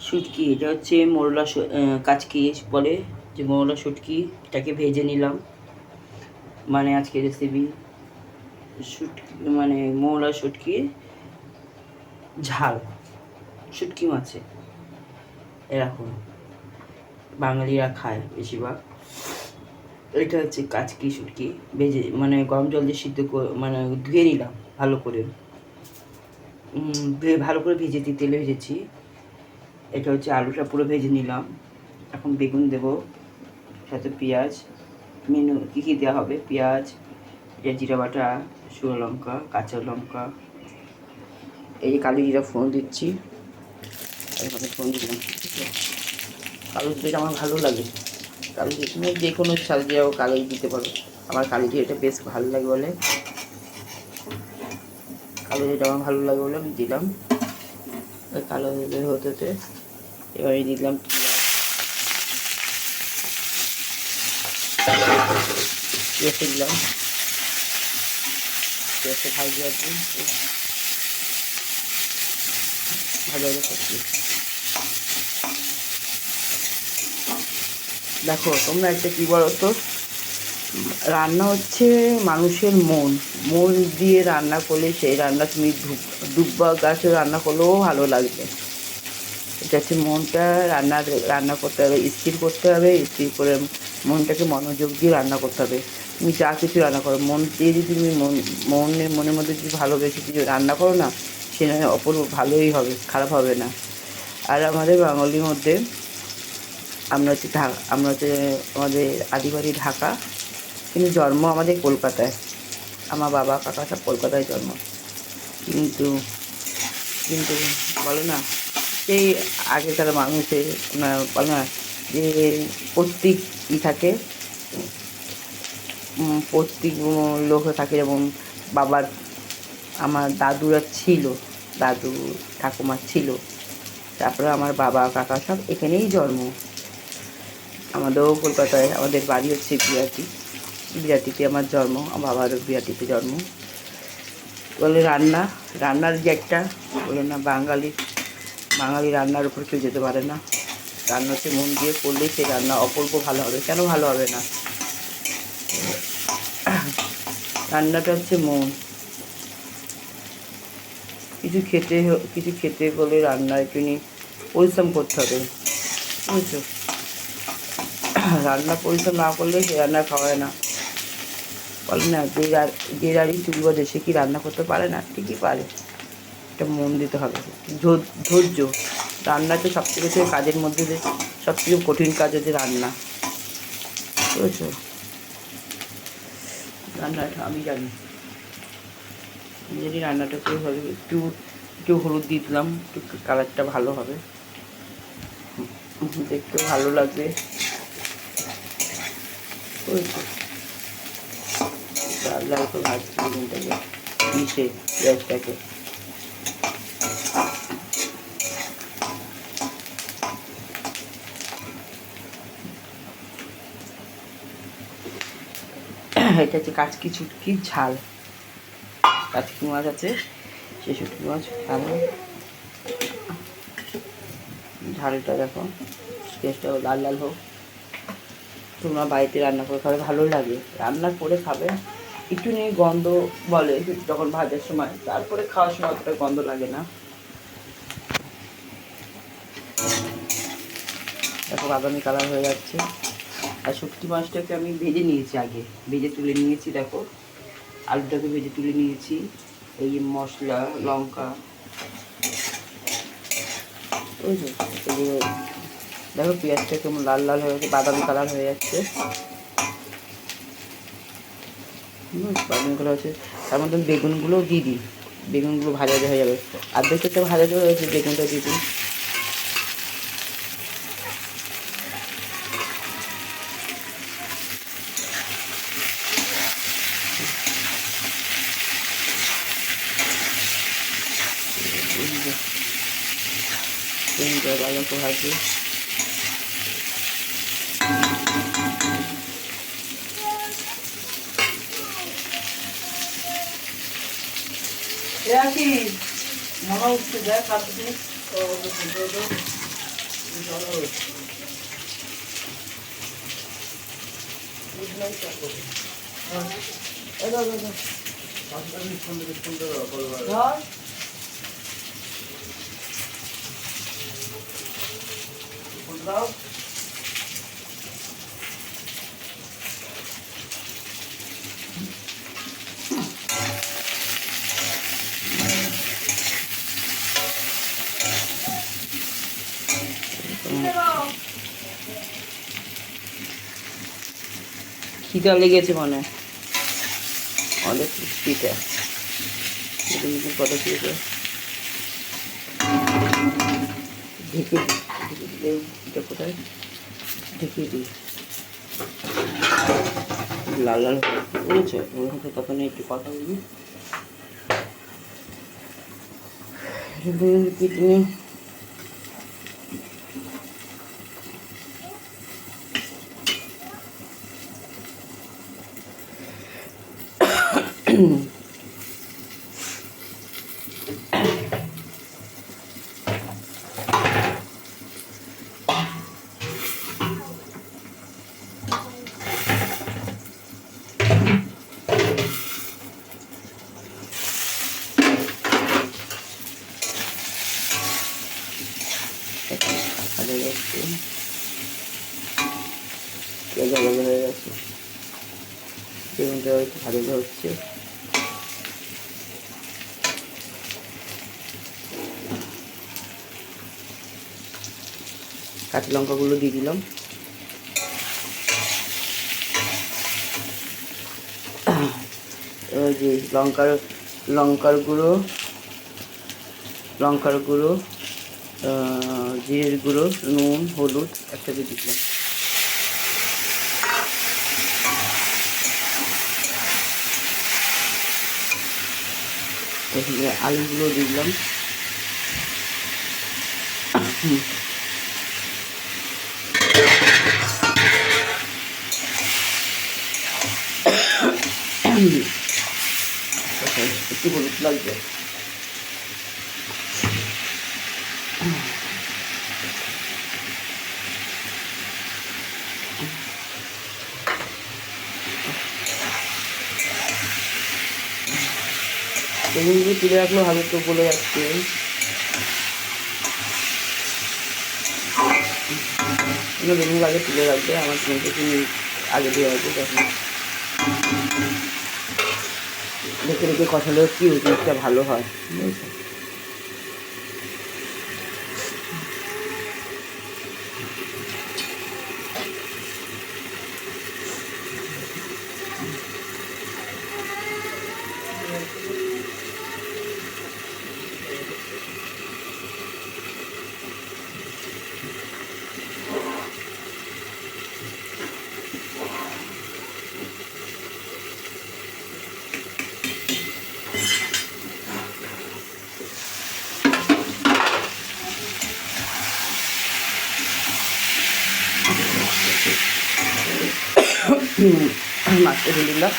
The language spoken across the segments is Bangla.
শুটকি, এটা হচ্ছে মোরলা কাচকি বলে, যে মোরলা শুটকি, এটাকে ভেজে নিলাম। মানে আজকে রেসিপি শুটকি, মানে মোরলা শুটকি ঝাল, শুটকি মাছে এরকম বাঙালিরা খায় বেশিরভাগ। এটা হচ্ছে কাচকি শুটকি, ভেজে মানে গরম জল দিয়ে সিদ্ধ করে, মানে ধুয়ে নিলাম ভালো করে, ভালো করে ভেজেছি, তেলে ভেজেছি। এটা হচ্ছে আলুটা পুরো ভেজে নিলাম। এখন বেগুন দেবো, সাথে পেঁয়াজ। মেনু কী কী দেওয়া হবে: পেঁয়াজ, এটা জিরা বাটা, শুকনো লঙ্কা, কাঁচা লঙ্কা, এই যে কালো জিরা ফোড়ন দিচ্ছি, এইভাবে ফোড়ন দিলাম। কালো জিরাটা আমার ভালো লাগে, কালো জিরা তুমি যে কোনো চাল জিরাও কালোই দিতে পারো, আমার কালো জিরাটা বেশ ভালো লাগে বলে, কালো জিরাটা আমার ভালো লাগে বলে আমি দিলাম। ওই কালো জিরা হতে হতে এবারে দিলাম পেঁয়াজটা দিলাম, পেঁয়াজটা ভাজা আছে, ভাজা ভাজা করছি। দেখো তোমরা একটা কী বলো তো, রান্না হচ্ছে মানুষের মন, মন দিয়ে রান্না করলে সেই রান্না তুমি দুব্বা গাছে রান্না করলেও ভালো লাগবে। এটা হচ্ছে মনটা রান্না করতে হবে, স্থির করতে হবে, স্থির করে মনটাকে মনোযোগ দিয়ে রান্না করতে হবে। তুমি যা কিছু রান্না করো মন দিয়ে, যদি তুমি মনের মধ্যে যদি ভালোবেসে কিছু রান্না করো না, সে নয় অপূর্ব ভালোই হবে, খারাপ হবে না। আর আমাদের বাঙালির মধ্যে আমরা হচ্ছে আমাদের আদিবাড়ি ঢাকা, কিন্তু জন্ম আমাদের কলকাতায়। আমার বাবা কাকা সব কলকাতায় জন্ম, কিন্তু কিন্তু বলো না, সেই আগেকার মানুষের বলো না যে প্রত্যেক থাকে, প্রত্যেক লোক থাকে, যেমন বাবার, আমার দাদুরা ছিল, দাদু ঠাকুমা ছিল, তারপরে আমার বাবা কাকা সব এখানেই জন্ম। আমাদেরও কলকাতায়, আমাদের বাড়ি হচ্ছে বিরাটিতে আমার জন্ম, আমার বাবারও বিরাটিতে জন্ম। বলে রান্নার যে একটা বলে না, বাঙালি রান্নার উপর কেউ যেতে পারে না। রান্না হচ্ছে মন দিয়ে করলেই সেই রান্না অপূর্ব ভালো হবে, কেন ভালো হবে না? রান্নাটা হচ্ছে মন। কিছু খেতে গেলে রান্না একটু পরিশ্রম করতে হবে, বুঝছো? রান্না পরিশ্রম না করলে সে রান্না খাওয়ায় না। বলে না যে রাড়ি চুল বাঁধে সে কি রান্না করতে পারে না? ঠিকই পারে, এটা মন দিতে হবে, ধৈর্য। রান্নাতে সবথেকে কাজের মধ্যে যে সবথেকে কঠিন কাজ হচ্ছে রান্না, বুঝেছো? রান্নাটা আমি জানি, যদি রান্নাটা করে হবে, একটু হলুদ দিয়ে দিলাম, একটু কালারটা ভালো হবে, দেখতেও ভালো লাগবে, বুঝেছো? লাল লাল করে ভাজছি বেগুনটাকে, মিশে পেঁয়াজটাকে। এটা হচ্ছে কাচকি শুটকির ঝাল, কাচকি মাছ আছে, সেই শুটকি মাছ ঝালটা দেখো, পেঁয়াজটাও লাল লাল হোক। তোমরা বাড়িতে রান্না করে খাবে, ভালো লাগে, রান্না করে খাবে, একটু নিয়ে গন্ধ বলে যখন ভাজার সময়, তারপরে খাওয়ার সময় অতটা গন্ধ লাগে না। দেখো বাদামি কালার হয়ে যাচ্ছে। আর শুটকি মাছটাকে আমি ভেজে নিয়েছি, আগে ভেজে তুলে নিয়েছি, দেখো আলুটাকে ভেজে তুলে নিয়েছি, এই মশলা লঙ্কা, বুঝছো? দেখো পেঁয়াজটা কেমন লাল লাল হয়ে যাচ্ছে, বাদামি কালার হয়ে যাচ্ছে, বাদামি কালার হচ্ছে। তার মধ্যে বেগুনগুলোও দিয়ে দিই, বেগুনগুলো ভাজা হয়ে যাবে, অর্ধেকটা ভাজা হয়ে গেছে, বেগুনটা দিয়ে দিই। বেগুনটা ভালো করে ভাজবো। মনে উঠতে যায়, খিদা লেগেছে মনে হয় অনেক পুষ্টিটা কথা ছিল ঢেকে দিলে এটা কোথায় ঢেকে দিই লাল লাল বলেছে ওর সাথে তখন একটু কথা বলি কিডনি ভালো যাচ্ছে ভালো হয়ে গেছে বেগুনটা একটু ভালো হচ্ছে কাঁচা লঙ্কাগুলো দিয়ে দিলাম যে লঙ্কার গুঁড়ো জিরের গুঁড়ো নুন হলুদ একসাথে দিলাম এখানে আলুগুলো দিলাম একটু হলুদ লাগবে বেগুনগুলো তুলে রাখলে ভালো তো বলে যাচ্ছে বেগুন আগে তুলে রাখবে আমার কিন্তু আগে দিয়ে রাখবে তখন রেখে রেখে কষালেও কি জিনিসটা ভালো হয় বুঝেছো মাছটা দিয়ে দিলাম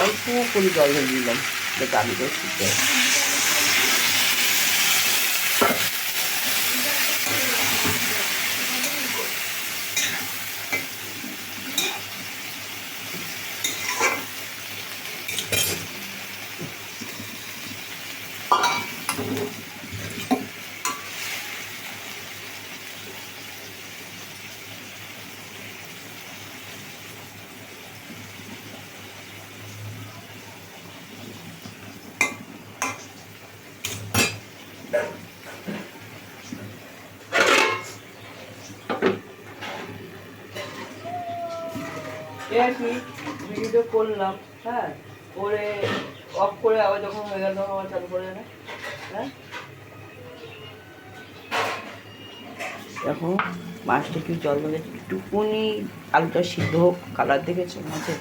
অল্প করে জল ঢেলে দিলাম যাতে আলুটা সিদ্ধ হয় এ আর কি ভিডিওটা করলাম, হ্যাঁ, করে অফ করে আবার যখন হয়ে গেল তখন আবার চালু করে না। হ্যাঁ, এখন মাছটা একটু জল দেবে, একটুকুনি আলুটা সিদ্ধ হোক, কালার দেখেছো মাছের।